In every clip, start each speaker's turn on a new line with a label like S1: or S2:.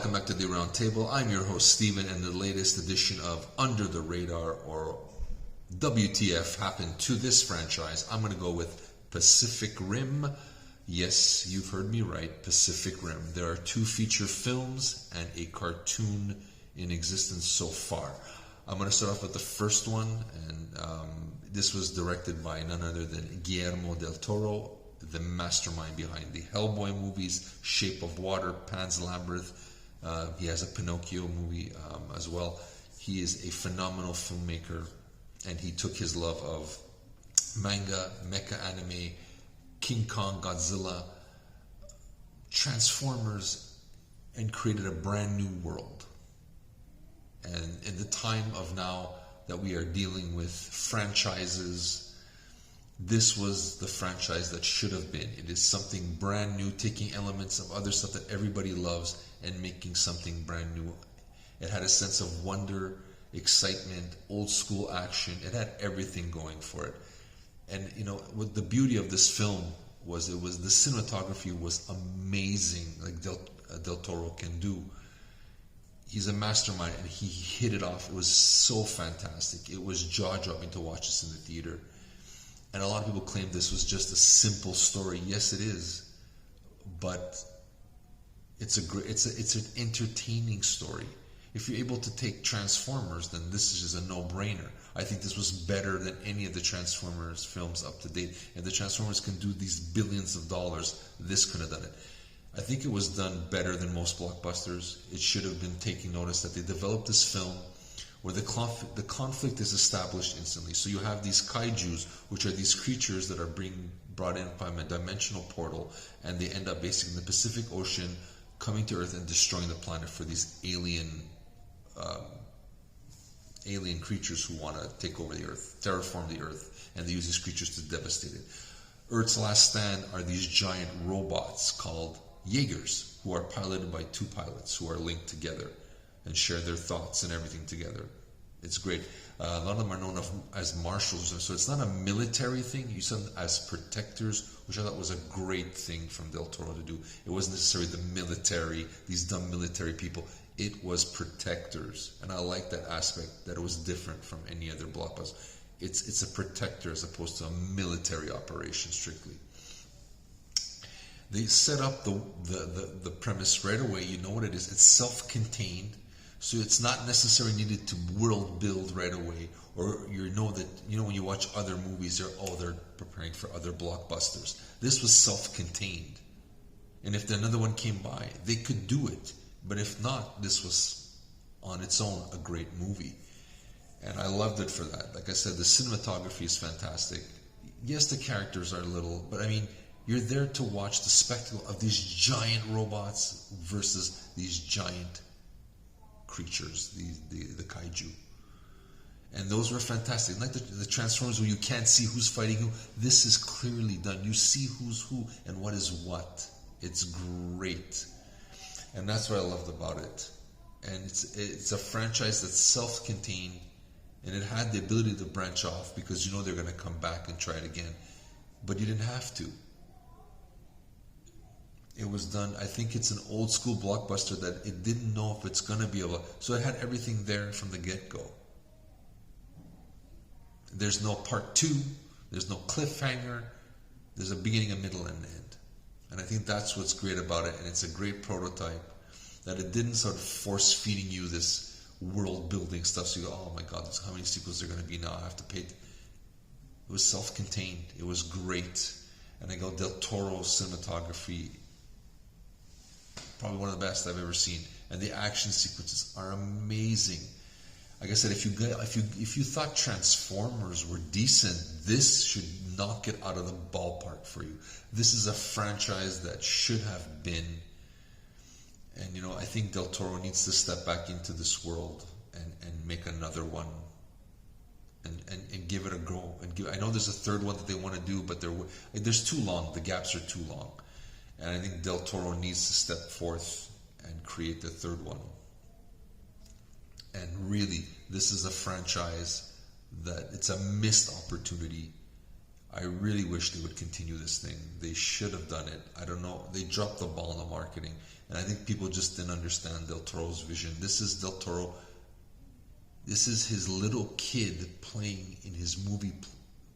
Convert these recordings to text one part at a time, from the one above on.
S1: welcome back to the Roundtable. I'm your host, Steven, and the latest edition of Under the Radar, or WTF, happened to this franchise. I'm going to go with Pacific Rim. Yes, you've heard me right, Pacific Rim. There are 2 feature films and a cartoon in existence so far. I'm going to start off with the first one, and this was directed by none other than Guillermo del Toro, the mastermind behind the Hellboy movies, Shape of Water, Pan's Labyrinth. He has a Pinocchio movie as well. He is a phenomenal filmmaker, and he took his love of manga, mecha anime, King Kong, Godzilla, Transformers, and created a brand new world. And in the time of now that we are dealing with franchises, this was the franchise that should have been. It is something brand new, taking elements of other stuff that everybody loves and making something brand new. It had a sense of wonder, excitement, old school action. It had everything going for it. And what the beauty of this film was, the cinematography was amazing, like Del Toro can do. He's a mastermind, and he hit it off. It was so fantastic. It was jaw-dropping to watch this in the theater. And a lot of people claim this was just a simple story. Yes, it is, but it's an entertaining story. If you're able to take Transformers, then this is just a no-brainer. I think this was better than any of the Transformers films up to date. If the Transformers can do these billions of dollars, this could have done it. I think it was done better than most blockbusters. It should have been taking notice that they developed this film where the conflict is established instantly. So you have these kaijus, which are these creatures that are being brought in by a dimensional portal, and they end up basically in the Pacific Ocean, coming to Earth and destroying the planet for these alien creatures who want to take over the Earth, terraform the Earth, and they use these creatures to devastate it. Earth's last stand are these giant robots called Jaegers, who are piloted by 2 pilots who are linked together and share their thoughts and everything together. It's great. A lot of them are known as marshals, so it's not a military thing. You saw them as protectors, which I thought was a great thing from Del Toro to do. It wasn't necessarily the military, these dumb military people. It was protectors, and I like that aspect, that it was different from any other blockbuster. It's a protector as opposed to a military operation strictly. They set up the premise right away. You know what it is. It's self-contained. So it's not necessarily needed to world build right away, or when you watch other movies, they're preparing for other blockbusters. This was self-contained, and if another one came by, they could do it. But if not, this was on its own a great movie, and I loved it for that. Like I said, the cinematography is fantastic. Yes, the characters are little, but I mean, you're there to watch the spectacle of these giant robots versus these giant creatures, the kaiju. And those were fantastic. Like the Transformers, where you can't see who's fighting who, this is clearly done. You see who's who and what is what. It's great. And that's what I loved about it. And it's a franchise that's self-contained, and it had the ability to branch off because they're going to come back and try it again. But you didn't have to. It was done. I think it's an old school blockbuster that it didn't know if it's going to be able. So it had everything there from the get-go. There's no part 2. There's no cliffhanger. There's a beginning, a middle, and an end. And I think that's what's great about it. And it's a great prototype, that it didn't sort of force feeding you this world building stuff. So you go, oh my God, how many sequels are going to be now? I have to pay. It was self-contained. It was great. And I go, Del Toro's cinematography, probably one of the best I've ever seen, and the action sequences are amazing. Like I said, if you thought Transformers were decent, this should knock it out of the ballpark for you. This is a franchise that should have been, and I think Del Toro needs to step back into this world and make another one, and give it a go. I know there's a third one that they want to do, but there's too long. The gaps are too long. And I think Del Toro needs to step forth and create the third one. And really, this is a franchise that it's a missed opportunity. I really wish they would continue this thing. They should have done it. I don't know. They dropped the ball in the marketing. And I think people just didn't understand Del Toro's vision. This is Del Toro. This is his little kid playing in his movie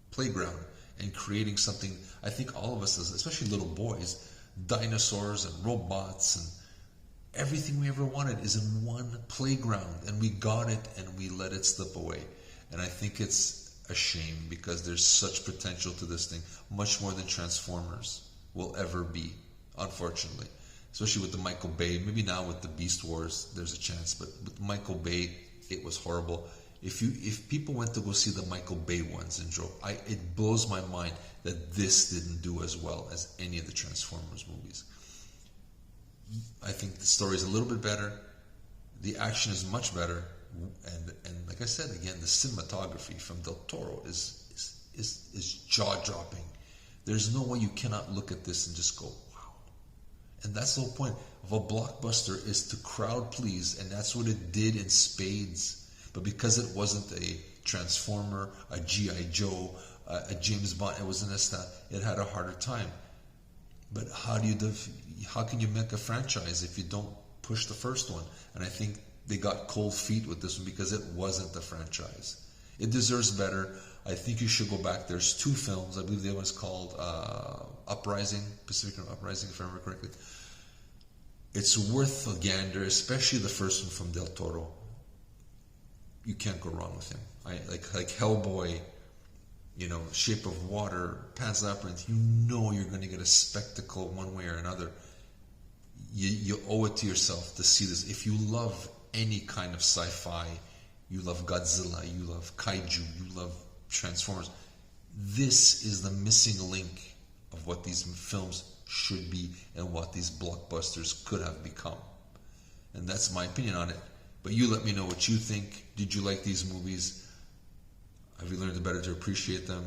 S1: playground and creating something. I think all of us, especially little boys, dinosaurs and robots and everything we ever wanted is in one playground. And we got it and we let it slip away. And I think it's a shame because there's such potential to this thing, much more than Transformers will ever be, unfortunately. Especially with the Michael Bay. Maybe now with the Beast Wars, there's a chance. But with Michael Bay, it was horrible. If people went to go see the Michael Bay ones and drove, it blows my mind that this didn't do as well as any of the Transformers movies. I think the story is a little bit better. The action is much better. And like I said again, the cinematography from Del Toro is jaw-dropping. There's no way you cannot look at this and just go, wow. And that's the whole point of a blockbuster, is to crowd please, and that's what it did in spades. But because it wasn't a Transformer, a G.I. Joe, a James Bond, it wasn't a stuff, it had a harder time. But how can you make a franchise if you don't push the first one? And I think they got cold feet with this one because it wasn't the franchise. It deserves better. I think you should go back. There's 2 films. I believe the other one's called Uprising, Pacific Rim Uprising, if I remember correctly. It's worth a gander, especially the first one from Del Toro. You can't go wrong with him. Like Hellboy, Shape of Water, Pan's Labyrinth. You know you're going to get a spectacle one way or another. You owe it to yourself to see this. If you love any kind of sci-fi, you love Godzilla, you love kaiju, you love Transformers, this is the missing link of what these films should be and what these blockbusters could have become. And that's my opinion on it. But you let me know what you think. Did you like these movies? Have you learned better to appreciate them?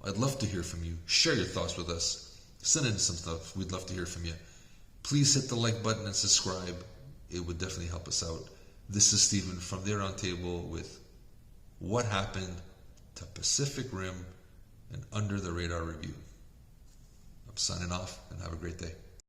S1: I'd love to hear from you. Share your thoughts with us. Send in some stuff. We'd love to hear from you. Please hit the like button and subscribe. It would definitely help us out. This is Steven from the Aroundtable with What Happened to Pacific Rim and Under the Radar Review. I'm signing off and have a great day.